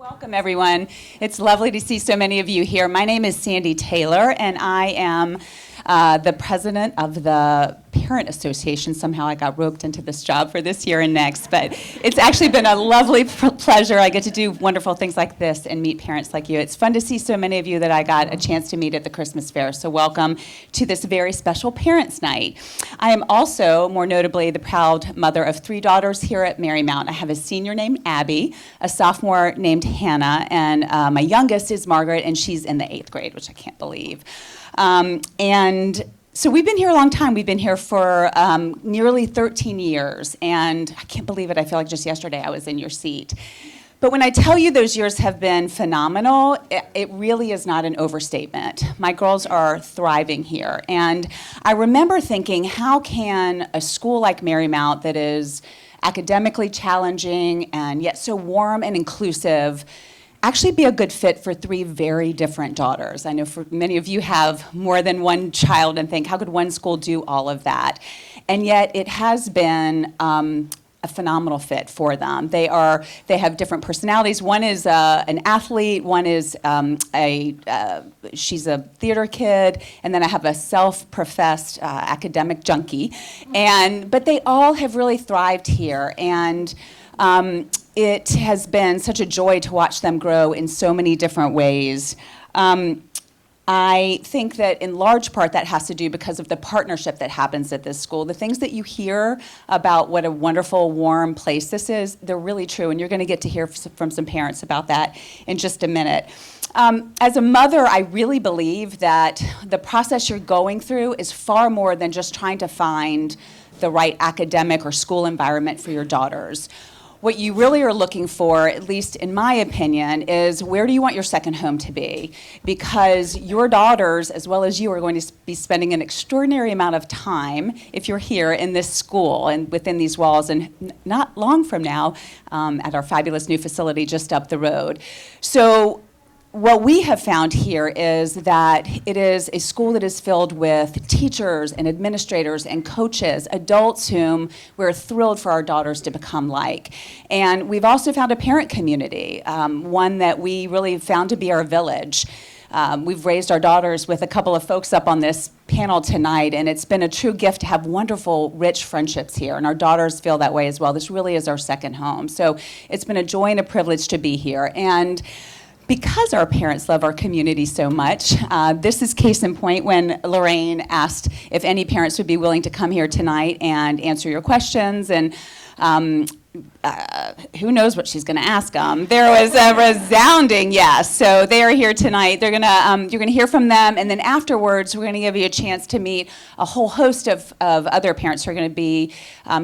Welcome, everyone. It's lovely to see so many of you here. My name is Sandy Taylor, and I am the president of the Parent Association. Somehow I got roped into this job for this year and next, but it's actually been a lovely pleasure. I get to do wonderful things like this and meet parents like you. It's fun to see so many of you that I got a chance to meet at the Christmas fair, so welcome to this very special Parents' Night. I am also, more notably, the proud mother of 3 daughters here at Marymount. I have a senior named Abby, a sophomore named Hannah, and my youngest is Margaret, and she's in the 8th grade, which I can't believe. And so we've been here a long time. We've been here for nearly 13 years, and I can't believe it. I feel like just yesterday I was in your seat. But when I tell you those years have been phenomenal, it really is not an overstatement. My girls are thriving here, and I remember thinking, how can a school like Marymount that is academically challenging and yet so warm and inclusive actually be a good fit for 3 very different daughters? I know for many of you have more than one child and think, how could one school do all of that? And yet it has been a phenomenal fit for them. They have different personalities. One is an athlete, one is she's a theater kid, and then I have a self-professed academic junkie. But they all have really thrived here, and it has been such a joy to watch them grow in so many different ways. I think that in large part that has to do because of the partnership that happens at this school. The things that you hear about what a wonderful, warm place this is, they're really true, and you're going to get to hear from some parents about that in just a minute. As a mother, I really believe that the process you're going through is far more than just trying to find the right academic or school environment for your daughters. What you really are looking for, at least in my opinion, is where do you want your second home to be? Because your daughters, as well as you, are going to be spending an extraordinary amount of time, if you're here, in this school and within these walls, and not long from now, at our fabulous new facility just up the road. So what we have found here is that it is a school that is filled with teachers and administrators and coaches, adults whom we're thrilled for our daughters to become like. And we've also found a parent community, one that we really found to be our village. We've raised our daughters with a couple of folks up on this panel tonight, and it's been a true gift to have wonderful, rich friendships here, and our daughters feel that way as well. This really is our second home. So it's been a joy and a privilege to be here. And because our parents love our community so much, this is case in point when Lorraine asked if any parents would be willing to come here tonight and answer your questions, and who knows what she's going to ask them. There was a resounding yes. So they are here tonight. You're going to hear from them, and then afterwards we're going to give you a chance to meet a whole host of other parents who are going to be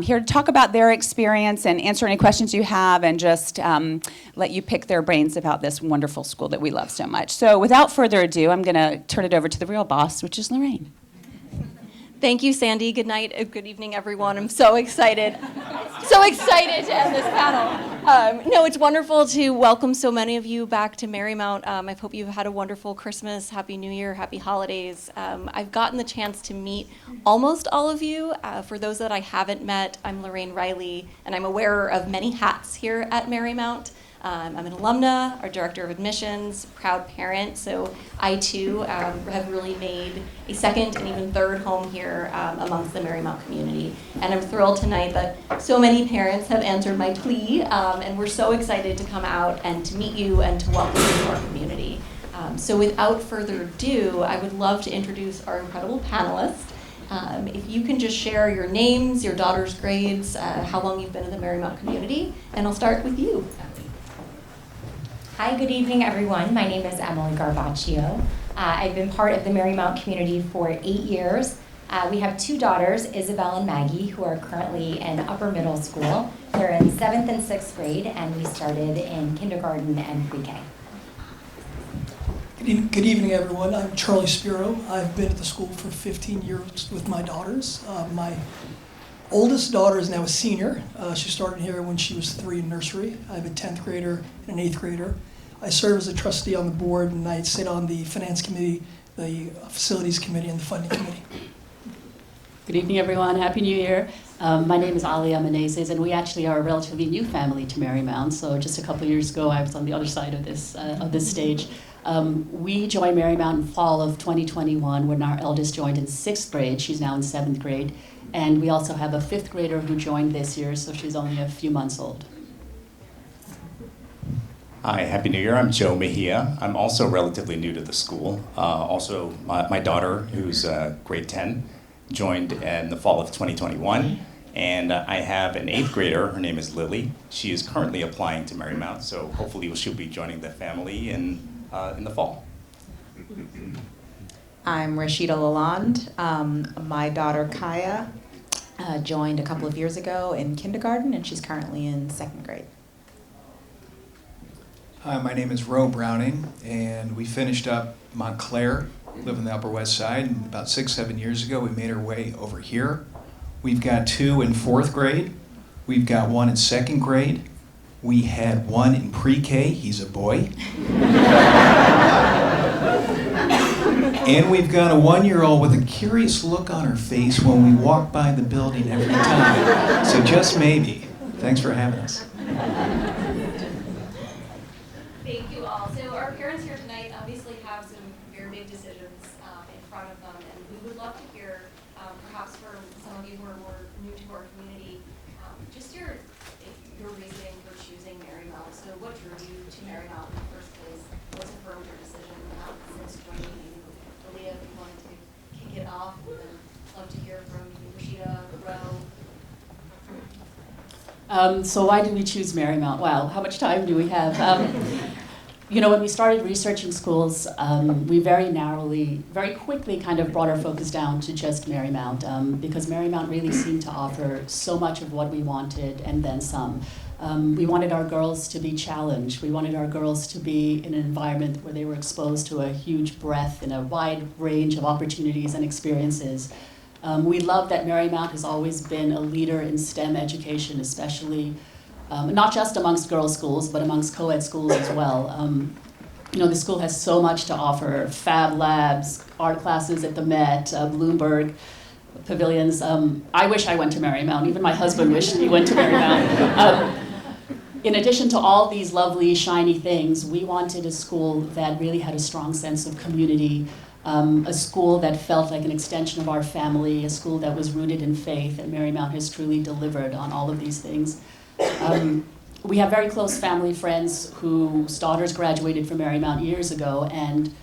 here to talk about their experience and answer any questions you have, and just let you pick their brains about this wonderful school that we love so much. So without further ado, I'm going to turn it over to the real boss, which is Lorraine. Thank you, Sandy. Good night, good evening, everyone. I'm so excited. So excited to end this panel. No, it's wonderful to welcome so many of you back to Marymount. I hope you've had a wonderful Christmas, Happy New Year, Happy Holidays. I've gotten the chance to meet almost all of you. For those that I haven't met, I'm Lorraine Riley, and I'm a wearer of many hats here at Marymount. I'm an alumna, our director of admissions, proud parent, so I too have really made a second and even third home here amongst the Marymount community. And I'm thrilled tonight that so many parents have answered my plea, and we're so excited to come out and to meet you and to welcome you to our community. So without further ado, I would love to introduce our incredible panelists. If you can just share your names, your daughter's grades, how long you've been in the Marymount community, and I'll start with you. Hi, good evening, everyone. My name is Emily Garvaccio. I've been part of the Marymount community for 8 years. We have 2 daughters, Isabel and Maggie, who are currently in upper middle school. They're in 7th and 6th grade, and we started in kindergarten and pre-K. Good evening, everyone. I'm Charlie Spiro. I've been at the school for 15 years with my daughters. My oldest daughter is now a senior. She started here when she was 3 in nursery. I have a 10th grader and an 8th grader. I serve as a trustee on the board, and I sit on the finance committee, the facilities committee, and the funding committee. Good evening, everyone. Happy New Year. My name is Alia Menezes, and we actually are a relatively new family to Marymount. So just a couple of years ago, I was on the other side of this stage. We joined Marymount in fall of 2021 when our eldest joined in 6th grade. She's now in 7th grade. And we also have a 5th grader who joined this year, so she's only a few months old. Hi, Happy New Year. I'm Joe Mejia. I'm also relatively new to the school. Also, my daughter, who's grade 10, joined in the fall of 2021. And I have an 8th grader. Her name is Lily. She is currently applying to Marymount, so hopefully she'll be joining the family in the fall. I'm Rashida Lalonde. My daughter Kaya joined a couple of years ago in kindergarten, and she's currently in 2nd grade. Hi, my name is Ro Browning, and we finished up Montclair, live on the Upper West Side, and about 6-7 years ago we made our way over here. We've got 2 in 4th grade. We've got 1 in 2nd grade. We had 1 in pre-K. He's a boy. And we've got a 1-year-old with a curious look on her face when we walk by the building every time. So just maybe. Thanks for having us. Thank you all. So our parents here tonight obviously have some very big decisions in front of them, and we would love to hear, perhaps for some of you who are more new to our community, just your reasoning for choosing Marymount. So what drew you to Marymount in the first place? What's affirmed your decision since joining? Leah, if you wanted to kick it off, and then love to hear from Rashida, Ro. So why did we choose Marymount? Wow, how much time do we have? When we started researching schools, we very quickly kind of brought our focus down to just Marymount, because Marymount really seemed to offer so much of what we wanted and then some. We wanted our girls to be challenged. We wanted our girls to be in an environment where they were exposed to a huge breadth and a wide range of opportunities and experiences. We love that Marymount has always been a leader in STEM education, especially not just amongst girls' schools, but amongst co-ed schools as well. The school has so much to offer: Fab Labs, art classes at the Met, Bloomberg pavilions. I wish I went to Marymount. Even my husband wished he went to Marymount. In addition to all these lovely, shiny things, we wanted a school that really had a strong sense of community, a school that felt like an extension of our family, a school that was rooted in faith, and Marymount has truly delivered on all of these things. We have very close family friends whose daughters graduated from Marymount years ago, and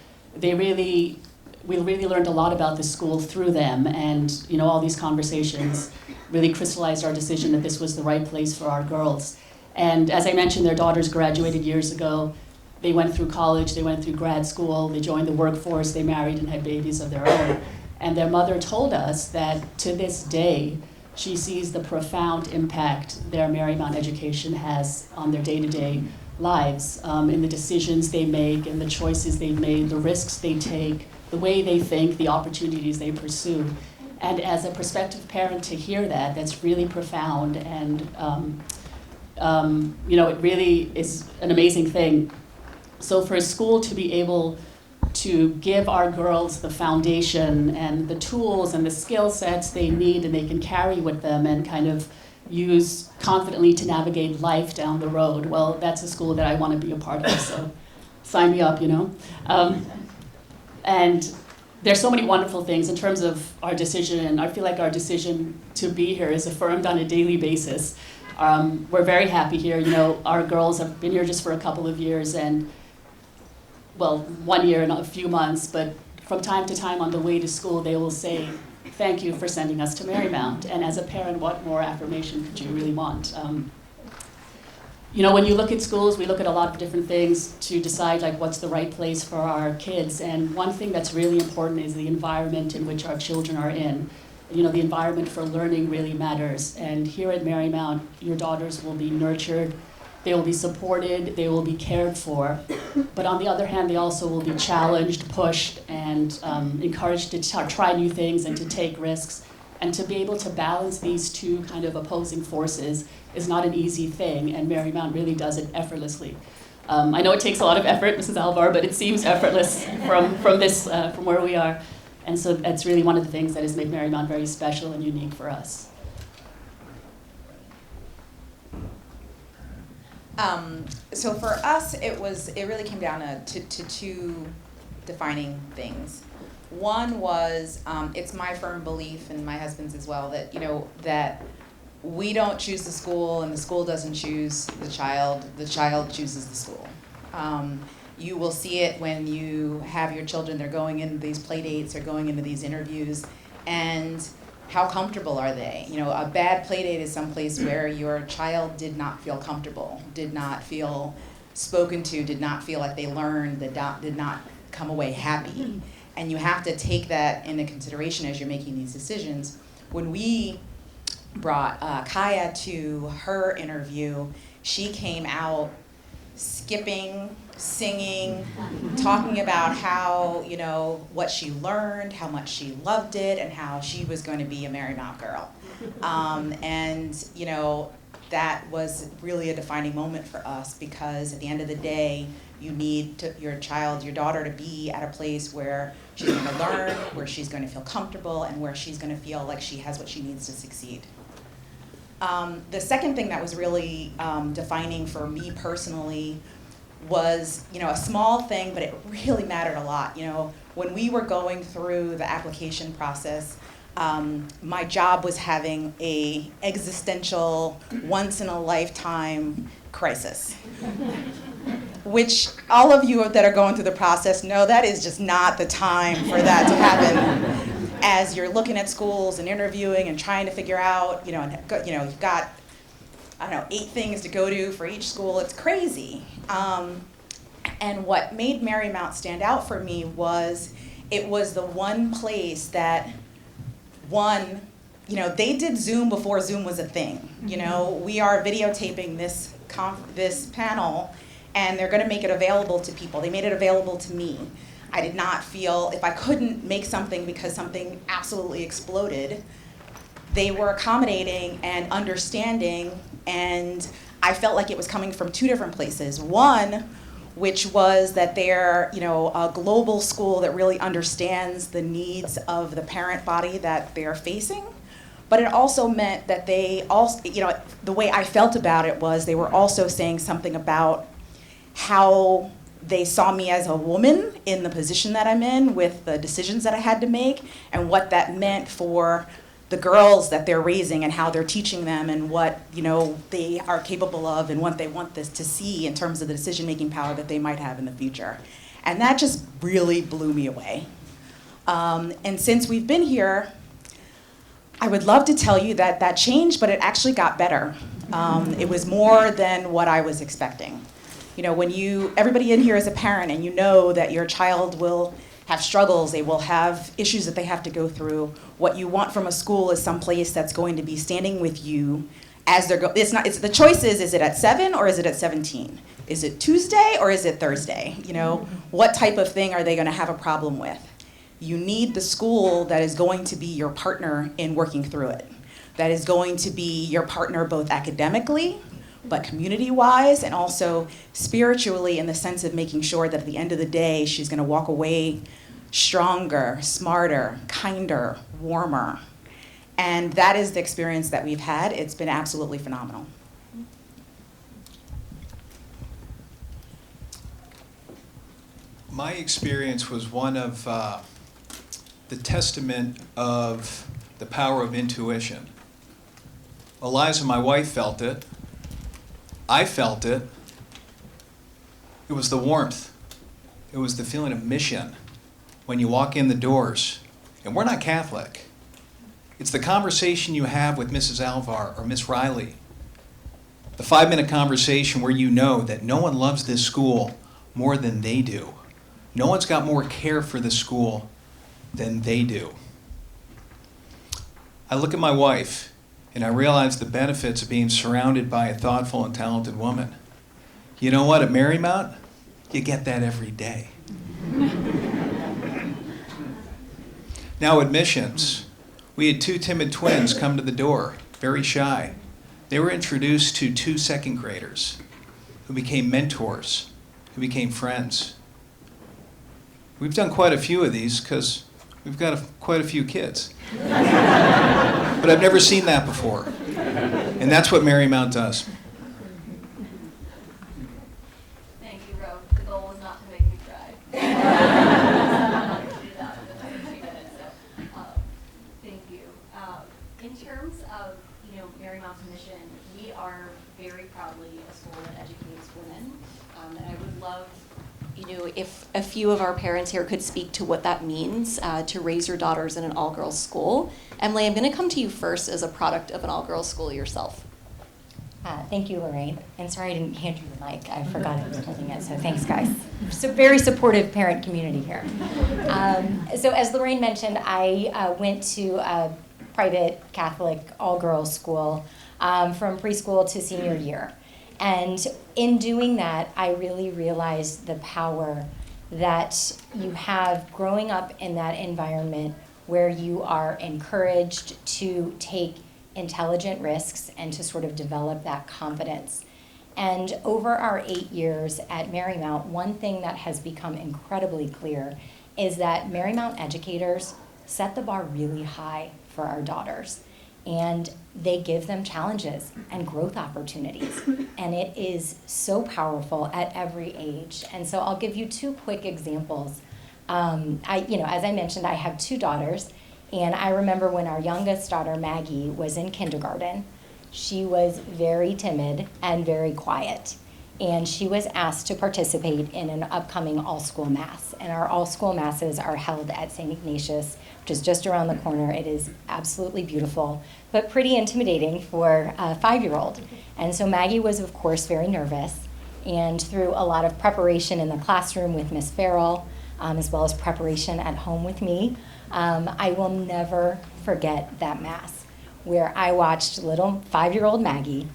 we really learned a lot about the school through them, and all these conversations really crystallized our decision that this was the right place for our girls. And as I mentioned, their daughters graduated years ago. They went through college, they went through grad school, they joined the workforce, they married and had babies of their own. And their mother told us that to this day, she sees the profound impact their Marymount education has on their day-to-day lives, in the decisions they make, in the choices they've made, the risks they take, the way they think, the opportunities they pursue. And as a prospective parent, to hear that, that's really profound, and it really is an amazing thing. So for a school to be able to give our girls the foundation and the tools and the skill sets they need and they can carry with them and kind of use confidently to navigate life down the road, well, that's a school that I want to be a part of, so sign me up, And there's so many wonderful things in terms of our decision, and I feel like our decision to be here is affirmed on a daily basis. We're very happy here. Our girls have been here just for a couple of years, and 1 year and a few months, but from time to time on the way to school, they will say, "Thank you for sending us to Marymount." And as a parent, what more affirmation could you really want? When you look at schools, we look at a lot of different things to decide what's the right place for our kids. And one thing that's really important is the environment in which our children are in. The environment for learning really matters. And here at Marymount, your daughters will be nurtured, they will be supported, they will be cared for. But on the other hand, they also will be challenged, pushed, and encouraged to try new things and to take risks. And to be able to balance these two kind of opposing forces is not an easy thing, and Marymount really does it effortlessly. I know it takes a lot of effort, Mrs. Alvar, but it seems effortless from where we are. And so that's really one of the things that has made Marymount very special and unique for us. So for us, it really came down to two defining things. One was, it's my firm belief, and my husband's as well, that, that we don't choose the school and the school doesn't choose the child chooses the school. You will see it when you have your children, they're going into these play dates, they're going into these interviews, and how comfortable are they? A bad play date is someplace where your child did not feel comfortable, did not feel spoken to, did not feel like they learned, did not come away happy. And you have to take that into consideration as you're making these decisions. When we brought Kaya to her interview, she came out skipping, singing, talking about how, what she learned, how much she loved it, and how she was going to be a Marymount girl. That was really a defining moment for us, because at the end of the day, you need your daughter to be at a place where she's going to learn, where she's going to feel comfortable, and where she's going to feel like she has what she needs to succeed. The second thing that was really defining for me personally was, a small thing, but it really mattered a lot. When we were going through the application process, my job was having a existential, once-in-a-lifetime crisis, which all of you that are going through the process know that is just not the time for that to happen. As you're looking at schools and interviewing and trying to figure out, you've got, 8 things to go to for each school. It's crazy. And what made Marymount stand out for me was it was the one place that, they did Zoom before Zoom was a thing. We are videotaping this panel, and they're going to make it available to people. They made it available to me. I did not feel, if I couldn't make something because something absolutely exploded, they were accommodating and understanding, and I felt like it was coming from 2 different places. One, which was that they're, a global school that really understands the needs of the parent body that they're facing. But it also meant that they also, the way I felt about it was they were also saying something about how they saw me as a woman in the position that I'm in with the decisions that I had to make, and what that meant for the girls that they're raising and how they're teaching them, and what they are capable of, and what they want this to see in terms of the decision-making power that they might have in the future. And that just really blew me away. And since we've been here, I would love to tell you that that changed, but it actually got better. It was more than what I was expecting. When everybody in here is a parent, and you know that your child will have struggles, they will have issues that they have to go through. What you want from a school is some place that's going to be standing with you as they're the choice is it at 7 or is it at 17? Is it Tuesday or is it Thursday? What type of thing are they going to have a problem with? You need the school that is going to be your partner in working through it, that is going to be your partner both academically, but community-wise, and also spiritually, in the sense of making sure that at the end of the day, she's going to walk away stronger, smarter, kinder, warmer. And that is the experience that we've had. It's been absolutely phenomenal. My experience was one of the testament of the power of intuition. Eliza, my wife, felt it. I felt it. It was the warmth. It was the feeling of mission when you walk in the doors. And we're not Catholic. It's the conversation you have with Mrs. Alvar or Miss Riley. The 5-minute conversation where you know that no one loves this school more than they do. No one's got more care for the school than they do. I look at my wife, and I realize the benefits of being surrounded by a thoughtful and talented woman. You know what, at Marymount, you get that every day. Now, admissions. We had 2 timid twins come to the door, very shy. They were introduced to 2 second graders who became mentors, who became friends. We've done quite a few of these because we've got quite a few kids. But I've never seen that before. And that's what Marymount does. very proudly a school that educates women. And I would love, if a few of our parents here could speak to what that means to raise your daughters in an all-girls school. Emily, I'm going to come to you first as a product of an all-girls school yourself. Thank you, Lorraine. And sorry I didn't hand you the mic. I forgot I was holding it, so thanks, guys. So very supportive parent community here. So as Lorraine mentioned, I went to a private Catholic all-girls school from preschool to senior year. And in doing that, I really realized the power that you have growing up in that environment where you are encouraged to take intelligent risks and to sort of develop that confidence. And over our 8 years at Marymount, one thing that has become incredibly clear is that Marymount educators set the bar really high for our daughters. And they give them challenges and growth opportunities. And it is so powerful at every age. And so I'll give you 2 quick examples. As I mentioned, I have 2 daughters. And I remember when our youngest daughter, Maggie, was in kindergarten, she was very timid and very quiet. And she was asked to participate in an upcoming all-school mass. And our all-school masses are held at St. Ignatius, which is just around the corner. It is absolutely beautiful, but pretty intimidating for a 5-year-old. And so Maggie was, of course, very nervous. And through a lot of preparation in the classroom with Miss Farrell, as well as preparation at home with me, I will never forget that mass where I watched little 5-year-old Maggie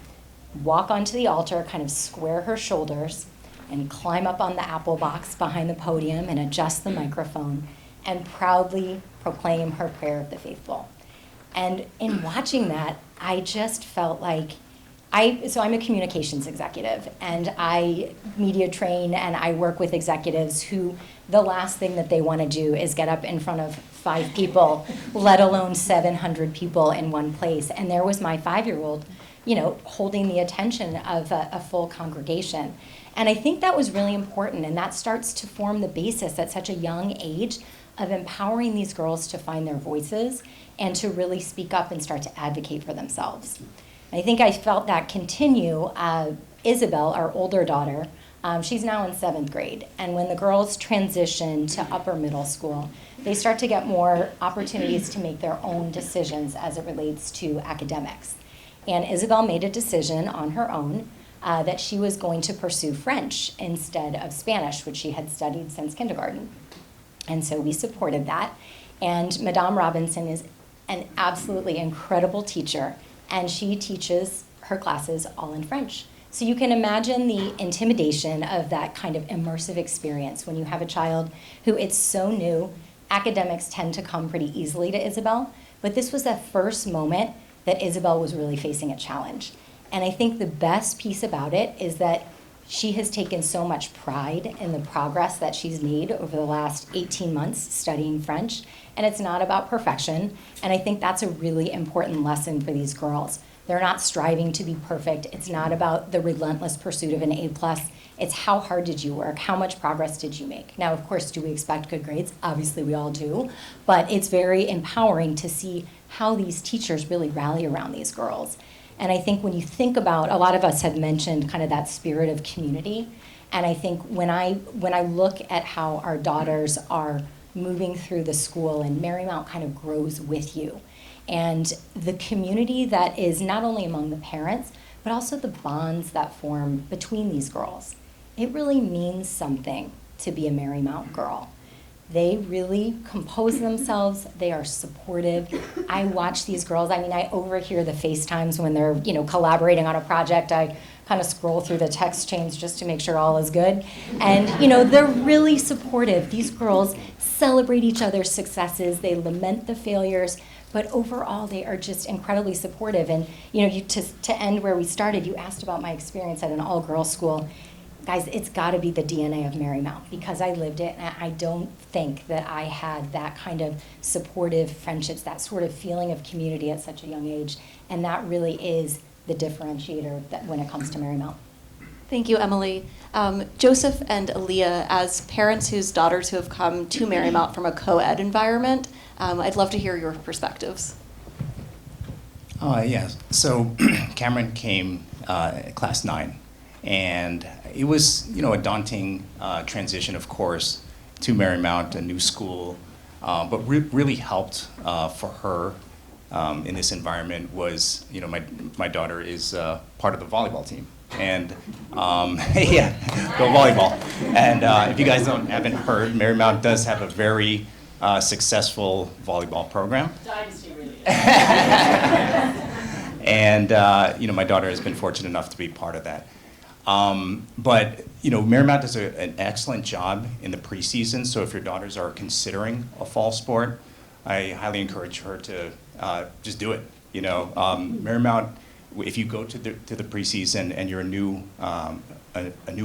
walk onto the altar, kind of square her shoulders, and climb up on the apple box behind the podium and adjust the microphone and proudly proclaim her prayer of the faithful. And in watching that, I just felt like I'm a communications executive, and I media train and I work with executives who the last thing that they want to do is get up in front of 5 people, let alone 700 people in one place. And there was my 5-year-old, holding the attention of a full congregation. And I think that was really important, and that starts to form the basis at such a young age of empowering these girls to find their voices and to really speak up and start to advocate for themselves. I think I felt that continue. Isabel, our older daughter, she's now in 7th grade. And when the girls transition to upper middle school, they start to get more opportunities to make their own decisions as it relates to academics. And Isabel made a decision on her own that she was going to pursue French instead of Spanish, which she had studied since kindergarten. And so we supported that. And Madame Robinson is an absolutely incredible teacher, and she teaches her classes all in French. So you can imagine the intimidation of that kind of immersive experience when you have a child who it's so new. Academics tend to come pretty easily to Isabel, but this was the first moment that Isabel was really facing a challenge. And I think the best piece about it is that she has taken so much pride in the progress that she's made over the last 18 months studying French, and it's not about perfection. And I think that's a really important lesson for these girls. They're not striving to be perfect. It's not about the relentless pursuit of an A+. It's how hard did you work? How much progress did you make? Now, of course, do we expect good grades? Obviously, we all do. But it's very empowering to see how these teachers really rally around these girls. And I think when you think about, a lot of us have mentioned kind of that spirit of community. And I think when I look at how our daughters are moving through the school, and Marymount kind of grows with you. And the community that is not only among the parents, but also the bonds that form between these girls. It really means something to be a Marymount girl. They really compose themselves. They are supportive. I watch these girls. I mean, I overhear the FaceTimes when they're, collaborating on a project. I kind of scroll through the text chains just to make sure all is good. And, they're really supportive. These girls celebrate each other's successes. They lament the failures. But overall, they are just incredibly supportive. And, to end where we started, you asked about my experience at an all-girls school. Guys, it's got to be the DNA of Marymount, because I lived it, and I don't think that I had that kind of supportive friendships, that sort of feeling of community at such a young age, and that really is the differentiator that when it comes to Marymount. Thank you, Emily. Joseph and Aaliyah, as parents whose daughters who have come to Marymount from a co-ed environment, I'd love to hear your perspectives. Yes. So Cameron came class 9. And it was, a daunting transition, of course, to Marymount, a new school. But really helped for her in this environment was, my daughter is part of the volleyball team. And yeah, go volleyball. And if you guys haven't heard, Marymount does have a very successful volleyball program. Dynasty, really. And my daughter has been fortunate enough to be part of that. But Marymount does an excellent job in the preseason. So if your daughters are considering a fall sport, I highly encourage her to just do it. Marymount, if you go to the preseason and you're a new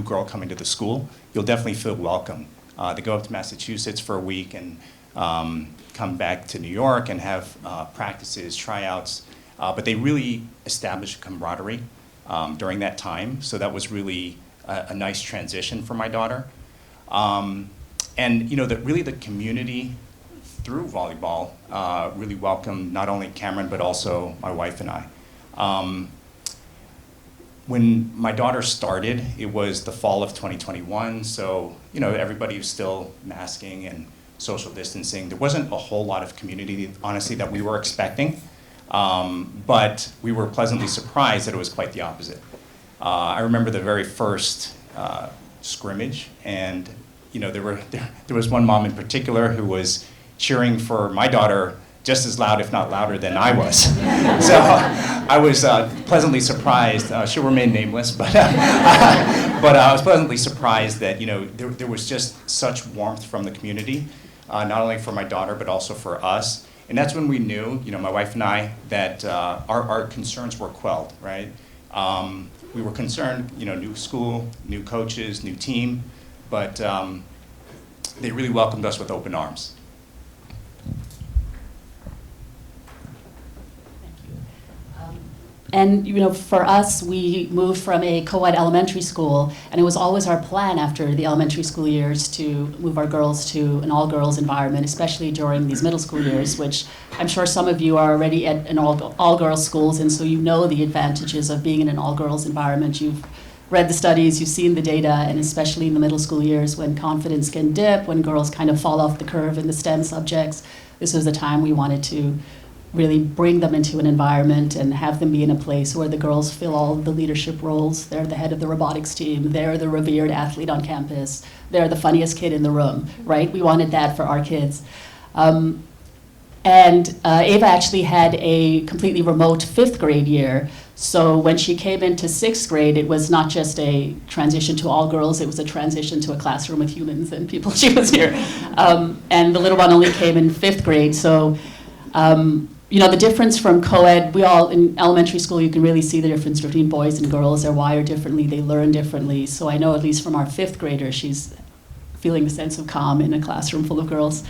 girl coming to the school, you'll definitely feel welcome. They go up to Massachusetts for a week and come back to New York and have practices, tryouts. But they really establish a camaraderie during that time. So that was really a nice transition for my daughter. And really the community through volleyball really welcomed not only Cameron, but also my wife and I. When my daughter started, it was the fall of 2021, so everybody was still masking and social distancing. There wasn't a whole lot of community, honestly, that we were expecting, but we were pleasantly surprised that it was quite the opposite. I remember the very first scrimmage, and there was one mom in particular who was cheering for my daughter just as loud, if not louder, than I was. So I was pleasantly surprised. She'll remain nameless, but I was pleasantly surprised that there was just such warmth from the community, not only for my daughter but also for us. And that's when we knew, my wife and I, that our concerns were quelled. Right? We were concerned, new school, new coaches, new team, but they really welcomed us with open arms. And for us, we moved from a co-ed elementary school, and it was always our plan after the elementary school years to move our girls to an all-girls environment, especially during these middle school years, which I'm sure some of you are already at an all-girls schools, and so you know the advantages of being in an all-girls environment. You've read the studies, you've seen the data, and especially in the middle school years when confidence can dip, when girls kind of fall off the curve in the STEM subjects, this was the time we wanted to really bring them into an environment and have them be in a place where the girls fill all the leadership roles. They're the head of the robotics team. They're the revered athlete on campus. They're the funniest kid in the room, right? We wanted that for our kids. And Ava actually had a completely remote 5th grade year. So when she came into 6th grade, it was not just a transition to all girls, it was a transition to a classroom with humans and people she was near. And the little one only came in 5th grade. So the difference from co-ed, we all, in elementary school, you can really see the difference between boys and girls. They're wired differently, they learn differently. So I know at least from our 5th grader, she's feeling the sense of calm in a classroom full of girls.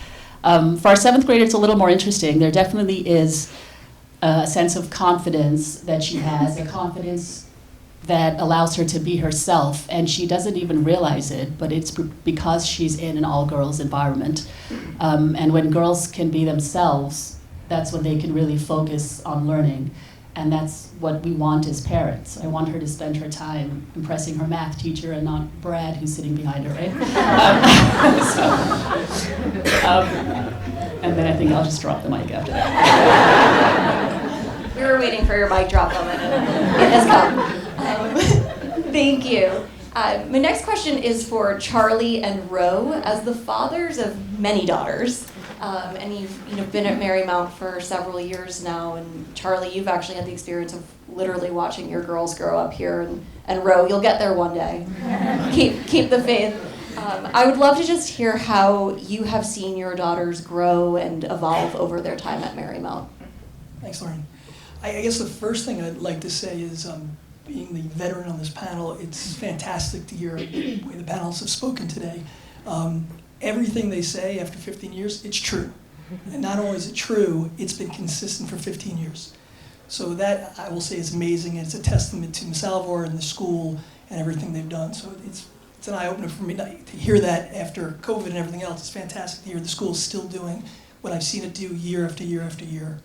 For our 7th grader, it's a little more interesting. There definitely is a sense of confidence that she has, a confidence that allows her to be herself, and she doesn't even realize it, but it's because she's in an all-girls environment. And when girls can be themselves, that's when they can really focus on learning. And that's what we want as parents. I want her to spend her time impressing her math teacher and not Brad, who's sitting behind her, right? And then I think I'll just drop the mic after that. We were waiting for your mic drop moment, and it has come. Thank you. My next question is for Charlie and Ro. As the fathers of many daughters, and you've been at Marymount for several years now, and Charlie, you've actually had the experience of literally watching your girls grow up here, and Ro, you'll get there one day. Keep the faith. I would love to just hear how you have seen your daughters grow and evolve over their time at Marymount. Thanks, Lauren. I guess the first thing I'd like to say is, being the veteran on this panel, it's fantastic to hear the way the panelists have spoken today. Everything they say after 15 years, it's true. And not only is it true, it's been consistent for 15 years. So that, I will say, is amazing, and it's a testament to Salvor and the school and everything they've done. So it's an eye-opener for me to hear that after COVID and everything else. It's fantastic to hear the school is still doing what I've seen it do year after year after year.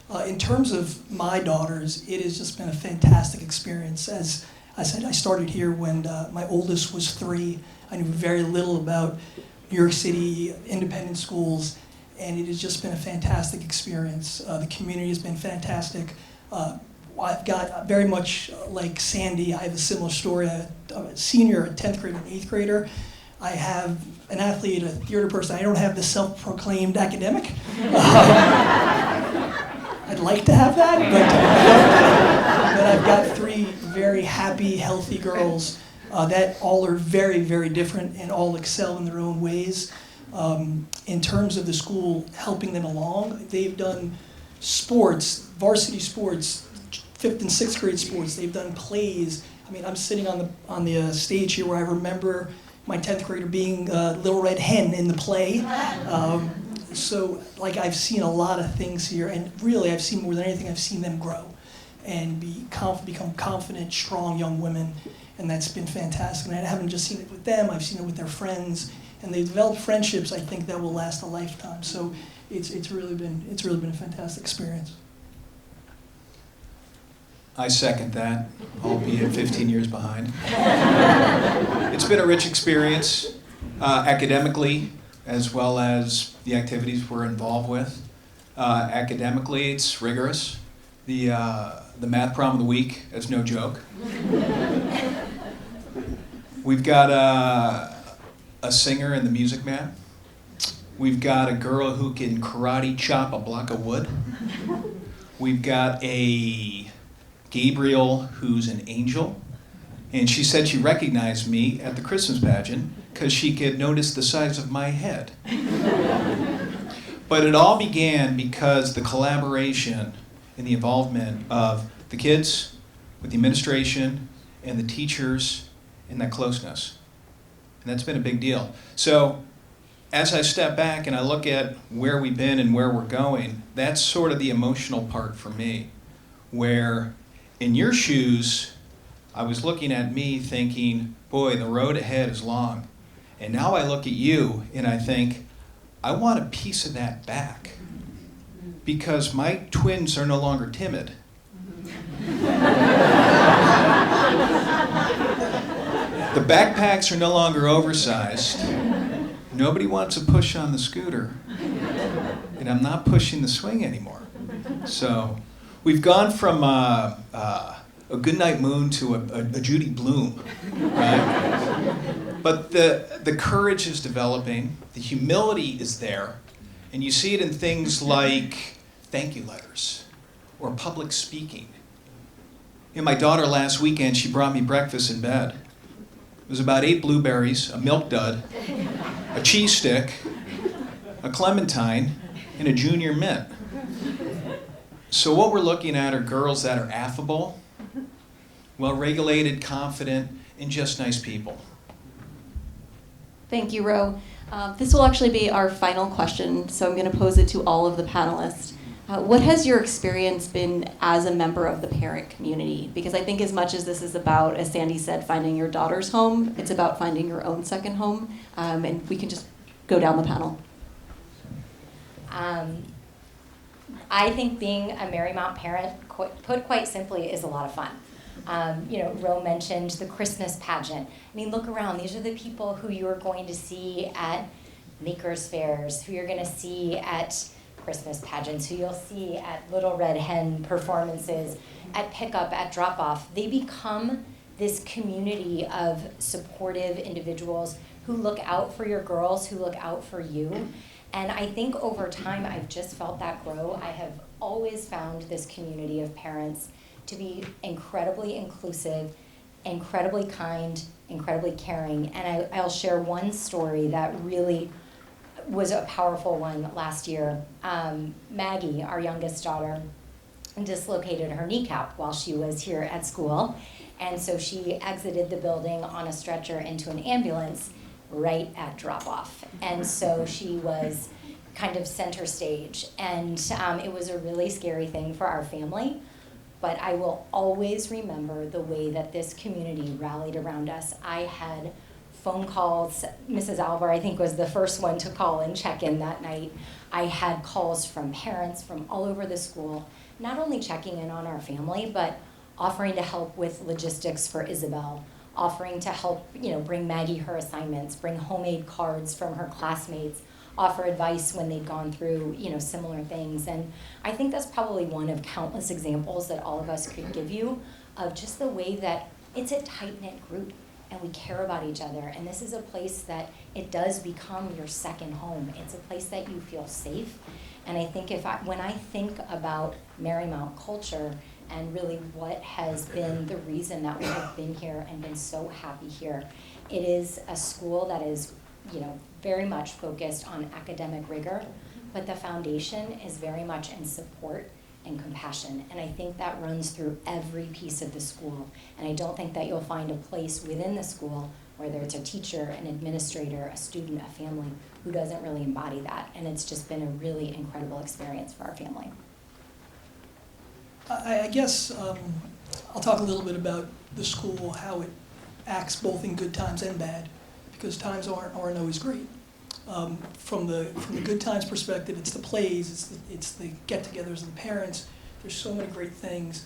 In terms of my daughters, it has just been a fantastic experience. As I said, I started here when my oldest was 3. I knew very little about New York City independent schools, and it has just been a fantastic experience. The community has been fantastic. I've got very much like Sandy, I have a similar story. I'm a senior, a 10th grader, an 8th grader. I have an athlete, a theater person. I don't have the self-proclaimed academic. I'd like to have that, but I've got 3 very happy, healthy girls that all are very, very different and all excel in their own ways. In terms of the school helping them along, they've done sports, varsity sports, 5th and 6th grade sports. They've done plays. I mean, I'm sitting on the stage here where I remember my 10th grader being Little Red Hen in the play. So, like, I've seen a lot of things here, and really, I've seen more than anything, I've seen them grow and become confident, strong young women, and that's been fantastic. And I haven't just seen it with them, I've seen it with their friends, and they've developed friendships, I think, that will last a lifetime. So it's really been a fantastic experience. I second that, albeit 15 years behind. It's been a rich experience, academically, as well as the activities we're involved with. Academically, it's rigorous. The math problem of the week is no joke. We've got a singer in the Music Man. We've got a girl who can karate chop a block of wood. We've got a Gabriel who's an angel. And she said she recognized me at the Christmas pageant because she could notice the size of my head. But it all began because the collaboration and the involvement of the kids with the administration and the teachers and that closeness. And that's been a big deal. So as I step back and I look at where we've been and where we're going, that's sort of the emotional part for me, where in your shoes, I was looking at me thinking, boy, the road ahead is long. And now I look at you and I think, I want a piece of that back. Because my twins are no longer timid. The backpacks are no longer oversized. Nobody wants to push on the scooter. And I'm not pushing the swing anymore. So we've gone from a Goodnight Moon to a Judy Blume, right? But the courage is developing, the humility is there, and you see it in things like thank you letters or public speaking. And my daughter last weekend, she brought me breakfast in bed. It was about 8 blueberries, a milk dud, a cheese stick, a clementine, and a junior mint. So what we're looking at are girls that are affable, well-regulated, confident, and just nice people. Thank you, Ro. This will actually be our final question, so I'm going to pose it to all of the panelists. What has your experience been as a member of the parent community? Because I think as much as this is about, as Sandy said, finding your daughter's home, it's about finding your own second home, and we can just go down the panel. I think being a Marymount parent, put quite simply, is a lot of fun. Ro mentioned the Christmas pageant. I mean, look around. These are the people who you're going to see at makers fairs, who you're going to see at Christmas pageants, who you'll see at Little Red Hen performances, at pickup, at drop-off. They become this community of supportive individuals who look out for your girls, who look out for you. And I think over time, I've just felt that grow. I have always found this community of parents to be incredibly inclusive, incredibly kind, incredibly caring. And I'll share one story that really was a powerful one last year. Maggie, our youngest daughter, dislocated her kneecap while she was here at school. And so she exited the building on a stretcher into an ambulance right at drop-off. And so she was kind of center stage. And it was a really scary thing for our family. But I will always remember the way that this community rallied around us. I had phone calls. Mrs. Alvar, I think, was the first one to call and check in that night. I had calls from parents from all over the school, not only checking in on our family, but offering to help with logistics for Isabel, offering to help, bring Maggie her assignments, bring homemade cards from her classmates, offer advice when they'd gone through, similar things. And I think that's probably one of countless examples that all of us could give you of just the way that it's a tight-knit group and we care about each other. And this is a place that it does become your second home. It's a place that you feel safe. And I think when I think about Marymount culture and really what has been the reason that we have been here and been so happy here, it is a school that is, very much focused on academic rigor, but the foundation is very much in support and compassion. And I think that runs through every piece of the school. And I don't think that you'll find a place within the school, whether it's a teacher, an administrator, a student, a family, who doesn't really embody that. And it's just been a really incredible experience for our family. I guess I'll talk a little bit about the school, how it acts both in good times and bad, because times aren't always great. From the good times perspective, it's the plays, it's the get-togethers of the parents. There's so many great things.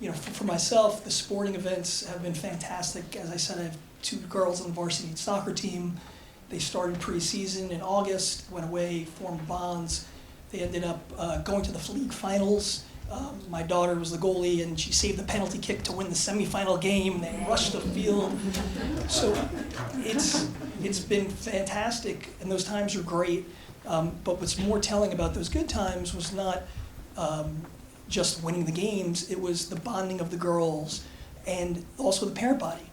For myself, the sporting events have been fantastic. As I said, I have 2 girls on the varsity soccer team. They started pre-season in August, went away, formed bonds. They ended up going to the league finals. My daughter was the goalie, and she saved the penalty kick to win the semifinal game. They rushed the field. So it's been fantastic, and those times are great. But what's more telling about those good times was not just winning the games. It was the bonding of the girls and also the parent body.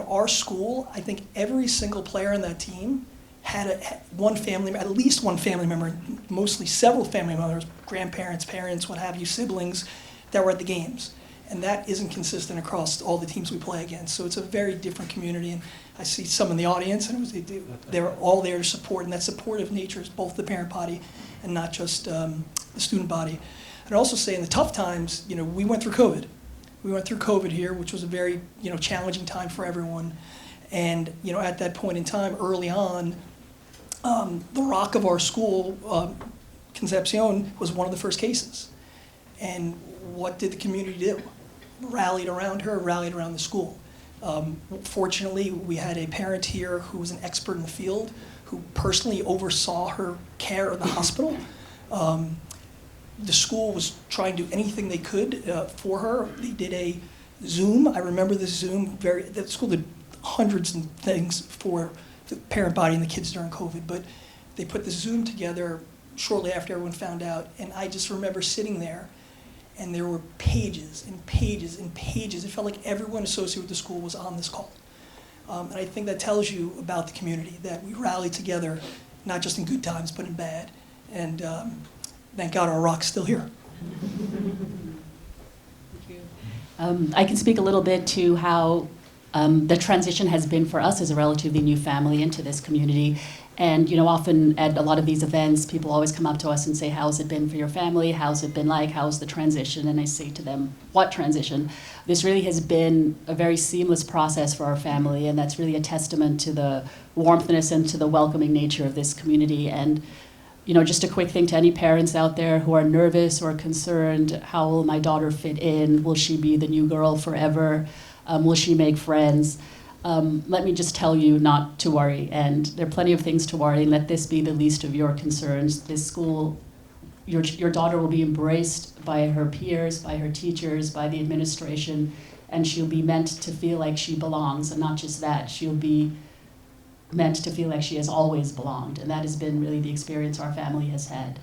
Our school, I think every single player on that team had at least one family member, mostly several family members, grandparents, parents, what have you, siblings, that were at the games. And that isn't consistent across all the teams we play against. So it's a very different community. And I see some in the audience, and they're all there to support. And that supportive nature is both the parent body and not just the student body. I'd also say in the tough times, we went through COVID. We went through COVID here, which was a very challenging time for everyone. And at that point in time, early on, the rock of our school, Concepcion, was one of the first cases. And what did the community do? Rallied around her, rallied around the school. Fortunately, we had a parent here who was an expert in the field, who personally oversaw her care at the hospital. The school was trying to do anything they could for her. They did a Zoom. I remember this Zoom. The school did hundreds of things for the parent body and the kids during COVID, but they put the Zoom together shortly after everyone found out, and I just remember sitting there, and there were pages and pages and pages. It felt like everyone associated with the school was on this call. And I think that tells you about the community, that we rally together, not just in good times, but in bad. And thank God our rock's still here. I can speak a little bit to how the transition has been for us as a relatively new family into this community. And often at a lot of these events, people always come up to us and say, how's it been for your family? How's it been like? How's the transition? And I say to them, what transition? This really has been a very seamless process for our family, and that's really a testament to the warmthness and to the welcoming nature of this community. And just a quick thing to any parents out there who are nervous or concerned, how will my daughter fit in? Will she be the new girl forever? Will she make friends? Let me just tell you not to worry, and there are plenty of things to worry, and let this be the least of your concerns. This school, your daughter will be embraced by her peers, by her teachers, by the administration, and she'll be meant to feel like she belongs, and not just that, she'll be meant to feel like she has always belonged, and that has been really the experience our family has had.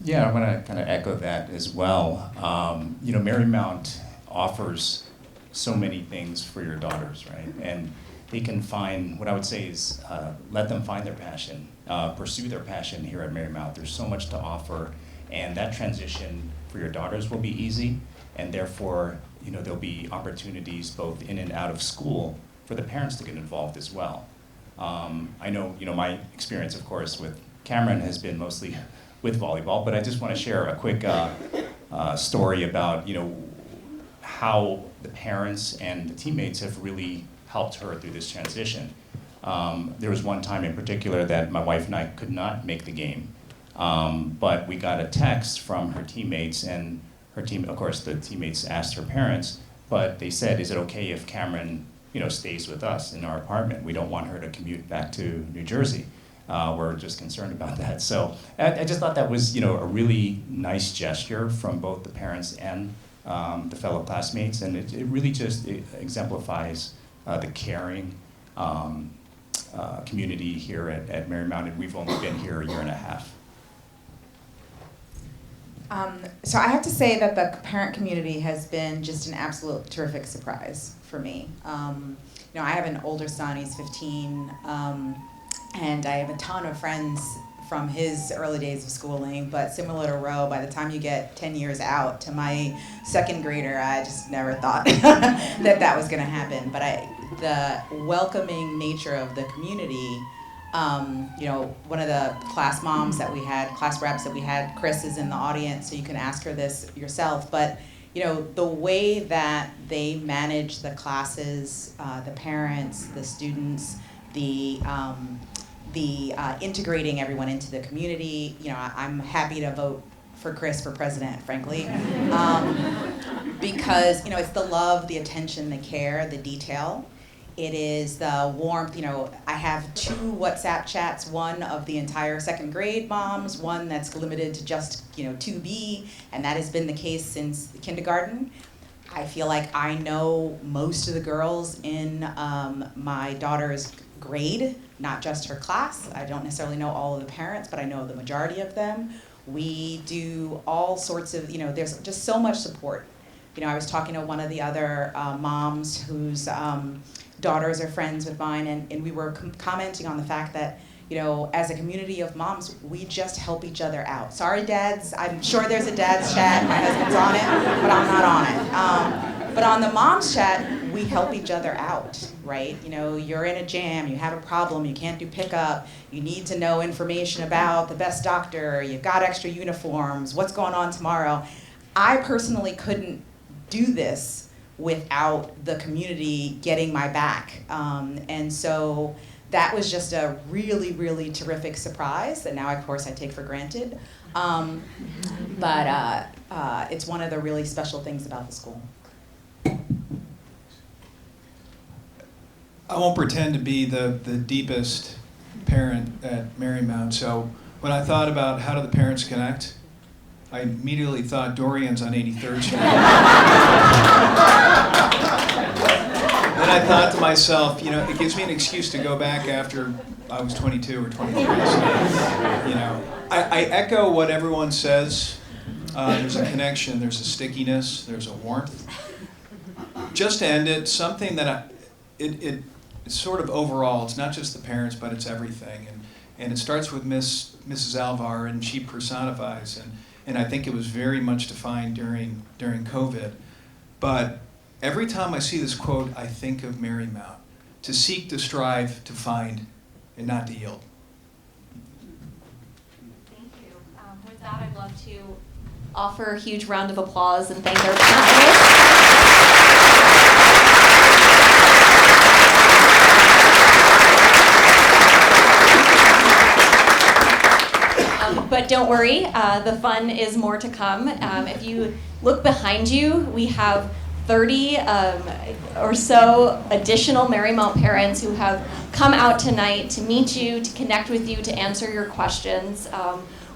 Yeah, I want to kind of echo that as well. Marymount offers so many things for your daughters, right? And they can find, what I would say is, let them find their passion, pursue their passion here at Marymount. There's so much to offer, and that transition for your daughters will be easy, and therefore, there'll be opportunities both in and out of school for the parents to get involved as well. I know, my experience, of course, with Cameron has been mostly with volleyball, but I just want to share a quick story about, how the parents and the teammates have really helped her through this transition. There was one time in particular that my wife and I could not make the game, but we got a text from her teammates, and her team, of course, the teammates asked her parents, but they said, "Is it okay if Cameron, stays with us in our apartment? We don't want her to commute back to New Jersey. We're just concerned about that." So I just thought that was, a really nice gesture from both the parents and the fellow classmates, and it really just exemplifies the caring community here at Marymount, and we've only been here a year and a half. So I have to say that the parent community has been just an absolute terrific surprise for me. I have an older son, he's 15, and I have a ton of friends from his early days of schooling, but similar to Ro, by the time you get 10 years out to my second grader, I just never thought that was gonna happen. But the welcoming nature of the community, one of the class moms that we had, class reps that we had, Chris is in the audience, so you can ask her this yourself, but the way that they manage the classes, the parents, the students, the integrating everyone into the community, I'm happy to vote for Chris for president, frankly, because, it's the love, the attention, the care, the detail. It is the warmth. I have 2 WhatsApp chats, one of the entire second grade moms, one that's limited to just, 2B, and that has been the case since kindergarten. I feel like I know most of the girls in my daughter's grade, not just her class. I don't necessarily know all of the parents, but I know the majority of them. We do all sorts of, there's just so much support. I was talking to one of the other moms whose daughters are friends with mine, and we were commenting on the fact that, as a community of moms, we just help each other out. Sorry, dads, I'm sure there's a dad's chat, my husband's on it, but I'm not on it. But on the mom's chat, we help each other out, right? You're in a jam, you have a problem, you can't do pickup, you need to know information about the best doctor, you've got extra uniforms, what's going on tomorrow. I personally couldn't do this without the community getting my back. And so that was just a really, really terrific surprise that now, of course, I take for granted. But it's one of the really special things about the school. I won't pretend to be the deepest parent at Marymount, so when I thought about how do the parents connect, I immediately thought Dorian's on 83rd Street. Then I thought to myself, it gives me an excuse to go back after I was 22 or 23. So, I echo what everyone says. There's a connection, there's a stickiness, there's a warmth. Just to end it, something that it's sort of overall, it's not just the parents, but it's everything. And it starts with Mrs. Alvar, and she personifies, and I think it was very much defined during COVID. But every time I see this quote, I think of Marymount: to seek, to strive, to find, and not to yield. Thank you. With that, I'd love to offer a huge round of applause and thank our panelists. But don't worry, the fun is more to come. If you look behind you, we have 30 or so additional Marymount parents who have come out tonight to meet you, to connect with you, to answer your questions.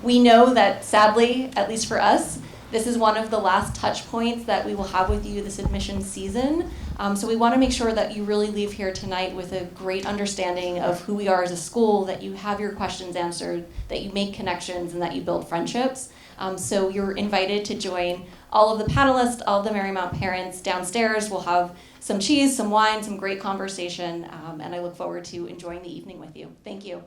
We know that, sadly, at least for us, this is one of the last touch points that we will have with you this admissions season. So we want to make sure that you really leave here tonight with a great understanding of who we are as a school, that you have your questions answered, that you make connections, and that you build friendships. So you're invited to join all of the panelists, all of the Marymount parents downstairs. We'll have some cheese, some wine, some great conversation, and I look forward to enjoying the evening with you. Thank you.